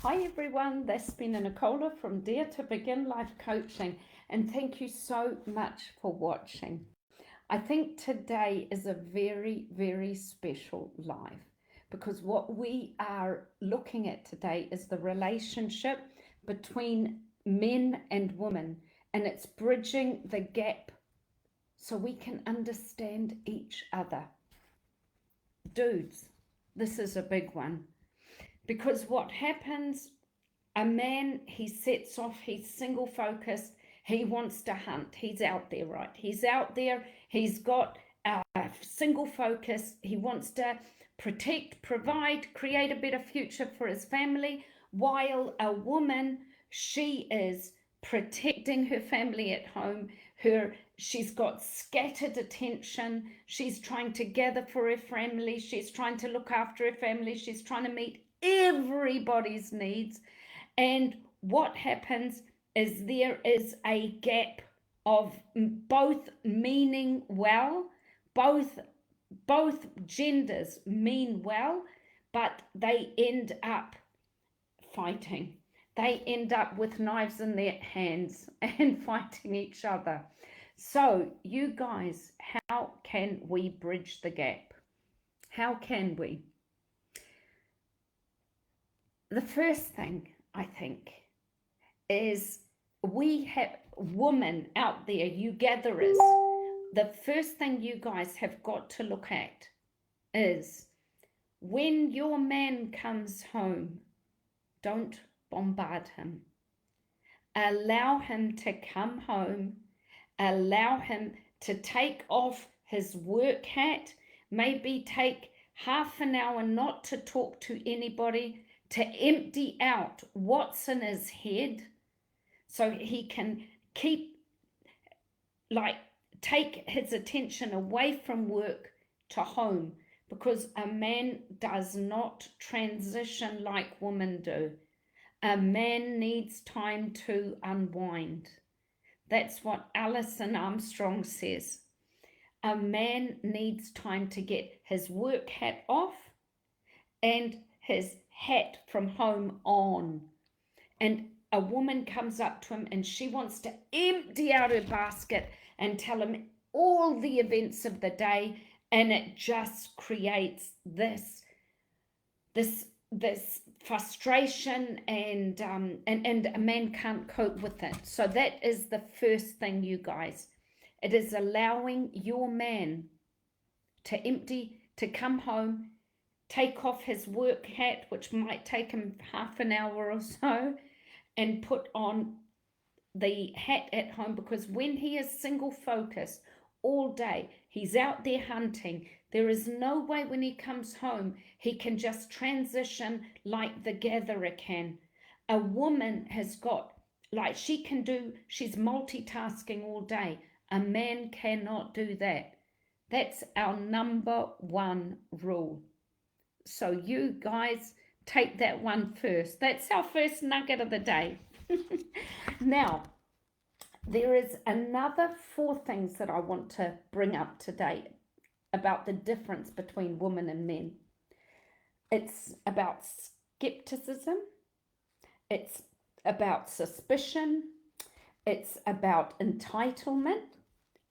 Hi everyone, Despina Nicola from Dare to Begin Life Coaching, and thank you so much for watching. I think today is a very, very special live because what we are looking at today is the relationship between men and women, and it's bridging the gap so we can understand each other. Dudes, this is a big one. Because what happens, a man, he sets off, he's single focused, he wants to hunt, he's out there, right? He's out there, he's got a single focus, he wants to protect, provide, create a better future for his family, while a woman, she is protecting her family at home, she's got scattered attention, she's trying to gather for her family, she's trying to look after her family, she's trying to meet everybody's needs. And what happens is there is a gap of both meaning well, both genders mean well, but they end up fighting. They end up with knives in their hands and fighting each other. So you guys, how can we bridge the gap? How can we? The first thing I think is we have women out there, you gatherers. The first thing you guys have got to look at is when your man comes home, don't bombard him. Allow him to come home. Allow him to take off his work hat, maybe take half an hour not to talk to anybody, to empty out what's in his head so he can take his attention away from work to home, because a man does not transition like women do. A man needs time to unwind. That's what Alison Armstrong says. A man needs time to get his work hat off and his hat from home on. And a woman comes up to him and she wants to empty out her basket and tell him all the events of the day, and it just creates this frustration, and a man can't cope with it. So that is the first thing, you guys. It is allowing your man to come home, take off his work hat, which might take him half an hour or so, and put on the hat at home, because when he is single focused all day, he's out there hunting, there is no way when he comes home he can just transition like the gatherer can. A woman has got, she's multitasking all day. A man cannot do that. That's our number one rule. So you guys take that one first. That's our first nugget of the day. Now, there is another 4 things that I want to bring up today about the difference between women and men. It's about skepticism. It's about suspicion. It's about entitlement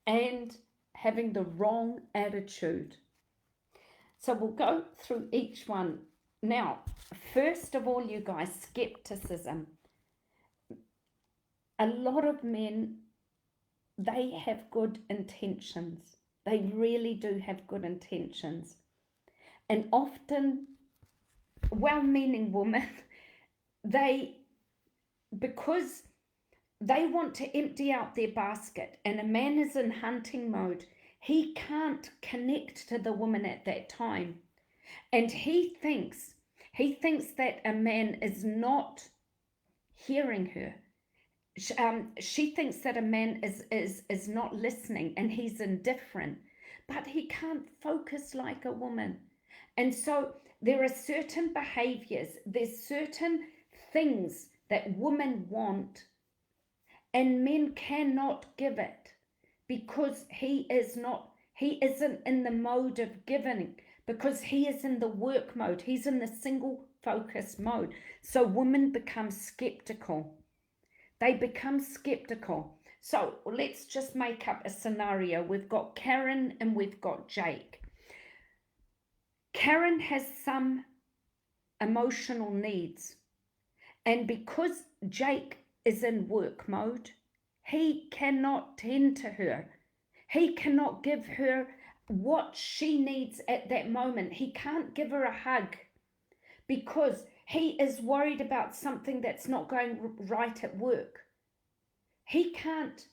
and having the wrong attitude. So we'll go through each one. Now, first of all, you guys, skepticism. A lot of men, they have good intentions. They really do have good intentions. And often, well-meaning women, because they want to empty out their basket, and a man is in hunting mode, he can't connect to the woman at that time. And he thinks that a man is not hearing her. She thinks that a man is not listening and he's indifferent, but he can't focus like a woman. And so there are certain behaviors, there's certain things that women want and men cannot give it, because he isn't in the mode of giving, because he is in the work mode. He's in the single focus mode. So women become skeptical. They become skeptical. So let's just make up a scenario. We've got Karen and we've got Jake. Karen has some emotional needs, and because Jake is in work mode, he cannot tend to her. He cannot give her what she needs at that moment. He can't give her a hug because he is worried about something that's not going right at work. He can't,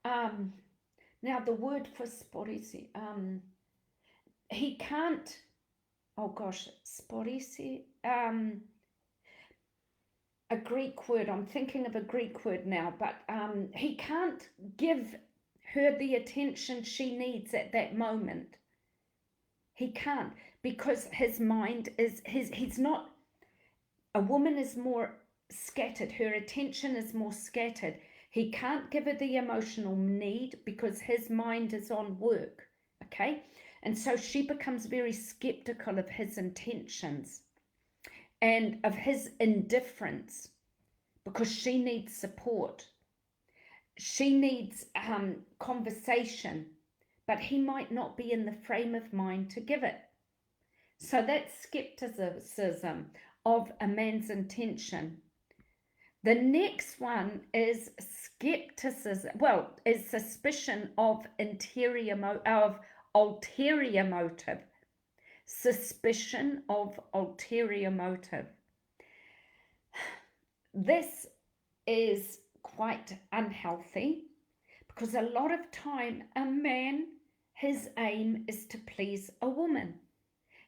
now the word for sporisi, he can't, oh gosh, sporisi, a Greek word, I'm thinking of a Greek word now, but he can't give her the attention she needs at that moment. He can't, because his mind is, he's not, a woman is more scattered, her attention is more scattered. He can't give her the emotional need because his mind is on work, okay? And so she becomes very skeptical of his intentions and of his indifference because she needs support. She needs conversation, but he might not be in the frame of mind to give it. So that's skepticism of a man's intention. The next one is skepticism, is suspicion of ulterior motive. Suspicion of ulterior motive. This is quite unhealthy because a lot of time a man, his aim is to please a woman.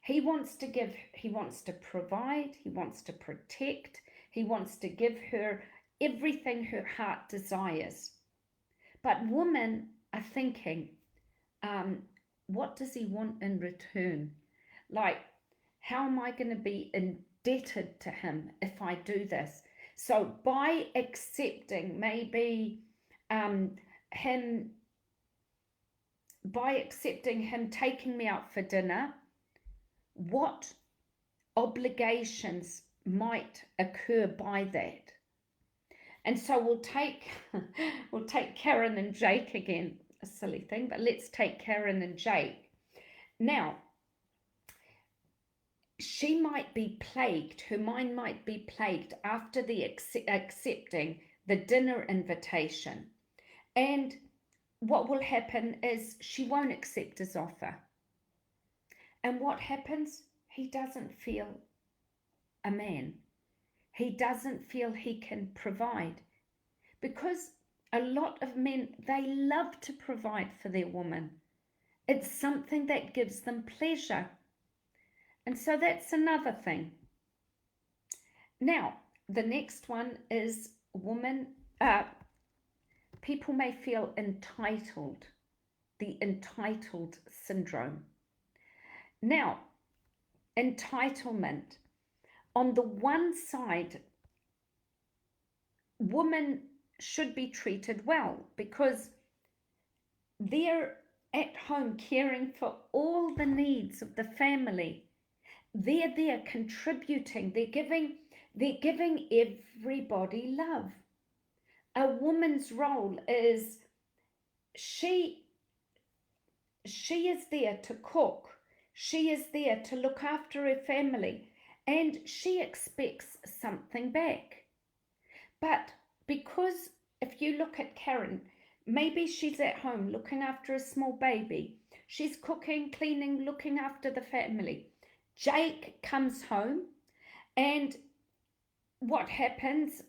He wants to give, he wants to provide, he wants to protect, he wants to give her everything her heart desires. But women are thinking, what does he want in return? Like, how am I going to be indebted to him if I do this? So by accepting maybe him taking me out for dinner, what obligations might occur by that? And so we'll take Karen and Jake again, a silly thing, but let's take Karen and Jake. Now, she might be plagued, her mind might be plagued after the accepting the dinner invitation. And what will happen is she won't accept his offer. And what happens? He doesn't feel a man. He doesn't feel he can provide. Because a lot of men, they love to provide for their woman. It's something that gives them pleasure. And so that's another thing. Now, the next one is people may feel entitled, the entitled syndrome. Now, entitlement. On the one side, women should be treated well because they're at home caring for all the needs of the family. They're there contributing. They're giving everybody love. A woman's role is she is there to cook. She is there to look after her family, and she expects something back. But because if you look at Karen, maybe she's at home looking after a small baby. She's cooking, cleaning, looking after the family. Jake comes home, and what happens?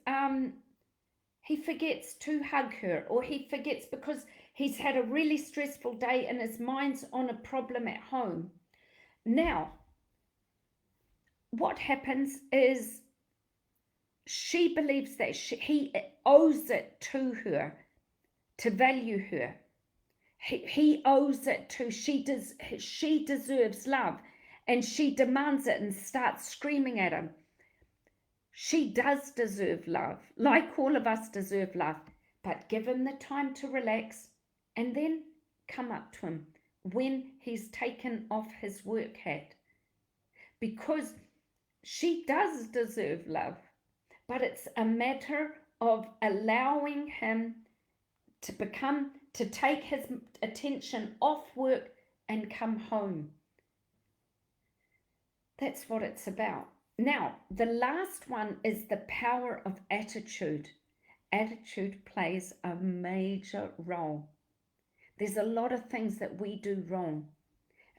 He forgets to hug her, or he forgets because he's had a really stressful day and his mind's on a problem at home. Now, what happens is she believes that he owes it to her to value her. He owes it to, she deserves love, and she demands it and starts screaming at him. She does deserve love, like all of us deserve love, but give him the time to relax and then come up to him when he's taken off his work hat. Because She does deserve love, but it's a matter of allowing him to take his attention off work and come home. That's what it's about. Now, the last one is the power of attitude. Attitude plays a major role. There's a lot of things that we do wrong.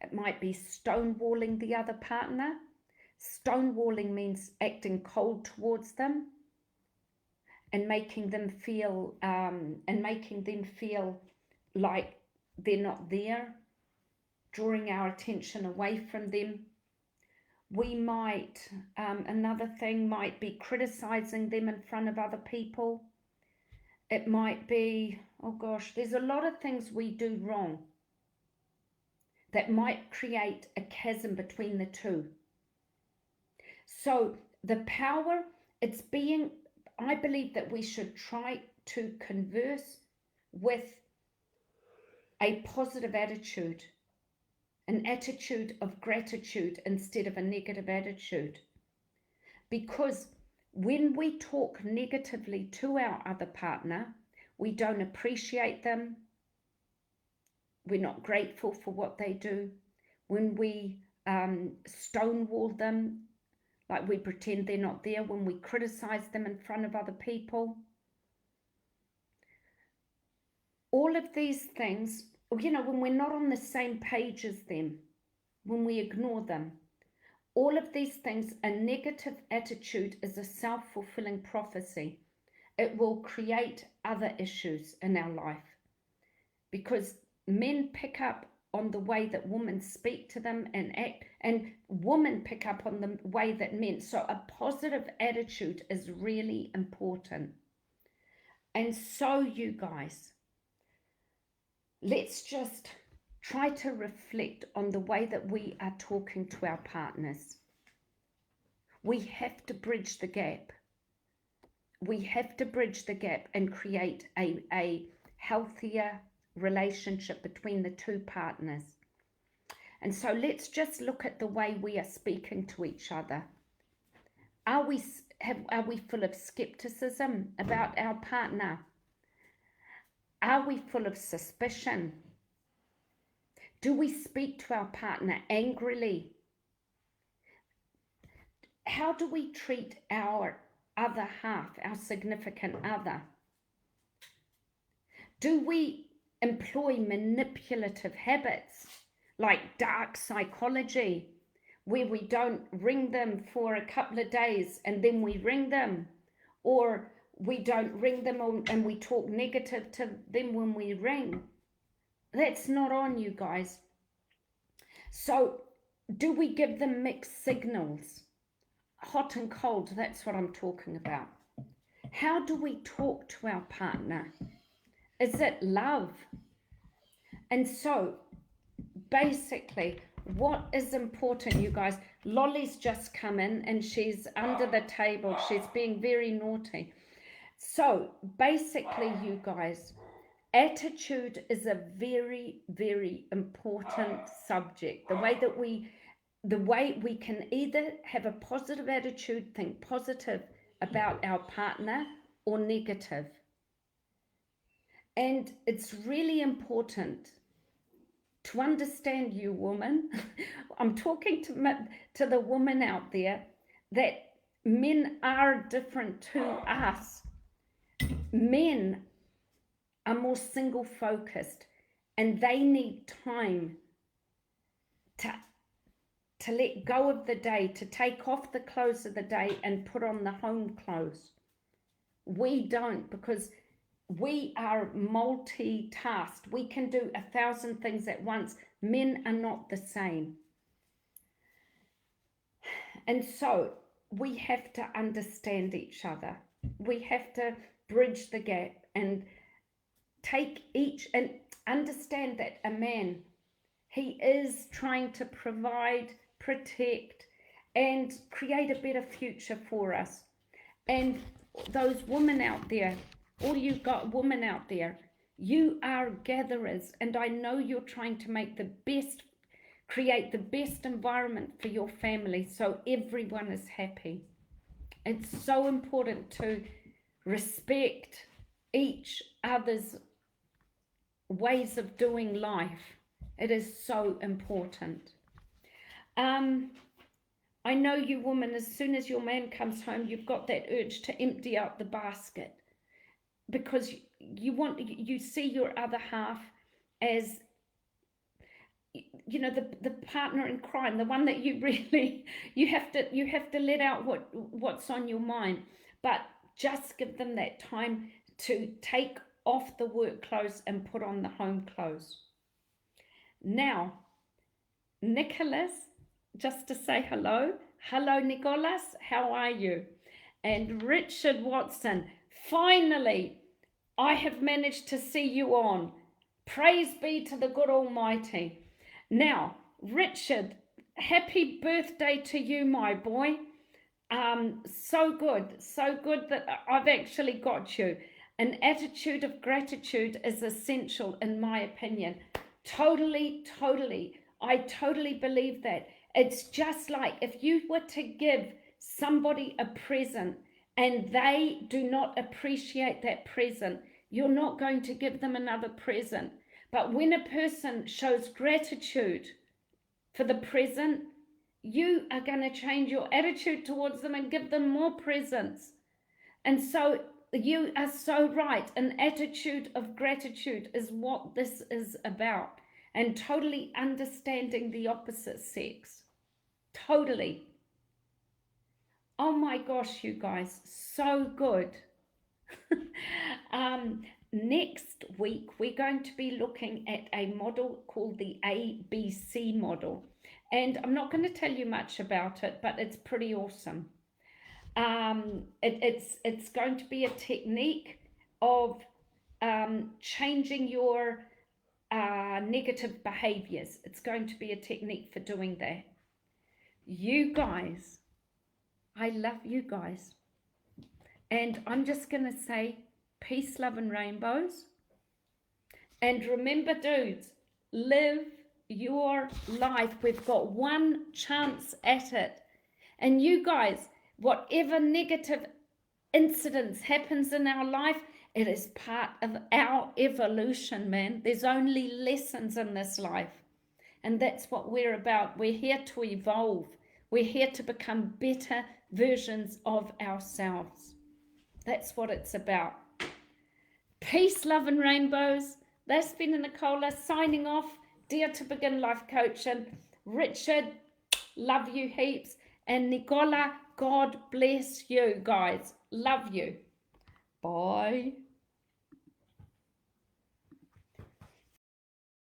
It might be stonewalling the other partner. Stonewalling means acting cold towards them and making them feel like they're not there, drawing our attention away from them. We might, another thing might be criticizing them in front of other people. It might be, oh gosh, there's a lot of things we do wrong that might create a chasm between the two. So the power, I believe that we should try to converse with a positive attitude, an attitude of gratitude instead of a negative attitude. Because when we talk negatively to our other partner, we don't appreciate them. We're not grateful for what they do. When we stonewall them, like we pretend they're not there, when we criticize them in front of other people, all of these things, when we're not on the same page as them, when we ignore them, all of these things, a negative attitude is a self-fulfilling prophecy. It will create other issues in our life because men pick up on the way that women speak to them and act, and women pick up on the way that men. So a positive attitude is really important. And so you guys, let's just try to reflect on the way that we are talking to our partners. We have to bridge the gap. We have to bridge the gap and create a healthier relationship between the two partners. And so let's just look at the way we are speaking to each other. Are we full of skepticism about our partner? Are we full of suspicion? Do we speak to our partner angrily? How do we treat our other half, our significant other? Do we employ manipulative habits like dark psychology, where we don't ring them for a couple of days and then we ring them, or we don't ring them and we talk negative to them when we ring? That's not on, you guys. So do we give them mixed signals? Hot and cold, that's what I'm talking about. How do we talk to our partner? Is it love? And so basically, what is important, you guys? Lolly's just come in and she's under the table. She's being very naughty. So basically, you guys, attitude is a very, very important subject. The way we can either have a positive attitude, think positive about our partner, or negative. And it's really important to understand, you woman, I'm talking to the woman out there, that men are different to us. Men are more single focused and they need time to let go of the day, to take off the clothes of the day and put on the home clothes. We don't, because we are multitasked. We can do 1,000 things at once. Men are not the same. And so we have to understand each other. We have to bridge the gap and take each and understand that a man, he is trying to provide, protect, and create a better future for us. And those women out there, all you got women out there, you are gatherers, and I know you're trying to make the best, create the best environment for your family so everyone is happy. It's so important to respect each other's ways of doing life. It is so important. I know you women, as soon as your man comes home, you've got that urge to empty out the basket because you see your other half as, you know, the partner in crime, the one that you really you have to let out what's on your mind, but just give them that time to take off the work clothes and put on the home clothes. Now, Nicholas, just to say hello, Nicholas, how are you? And Richard Watson, finally, I have managed to see you on. Praise be to the good Almighty. Now, Richard, happy birthday to you, my boy. So good that I've actually got you. An attitude of gratitude is essential, in my opinion. Totally, I totally believe that. It's just like if you were to give somebody a present and they do not appreciate that present, you're not going to give them another present. But when a person shows gratitude for the present, you are going to change your attitude towards them and give them more presents. And so you are so right. An attitude of gratitude is what this is about. And totally understanding the opposite sex. Totally. Oh my gosh, you guys, so good. Next week, we're going to be looking at a model called the ABC model. And I'm not going to tell you much about it, but it's pretty awesome. It's going to be a technique of changing your negative behaviors. It's going to be a technique for doing that. You guys, I love you guys. And I'm just going to say peace, love, and rainbows. And remember, dudes, live your life. We've got one chance at it. And you guys, whatever negative incidents happens in our life, it is part of our evolution, man. There's only lessons in this life. And that's what we're about. We're here to evolve. We're here to become better versions of ourselves. That's what it's about. Peace, love, and rainbows. Despina Nicola signing off. Dare to Begin Life Coaching. Richard, love you heaps. And Nicola, God bless you guys. Love you. Bye.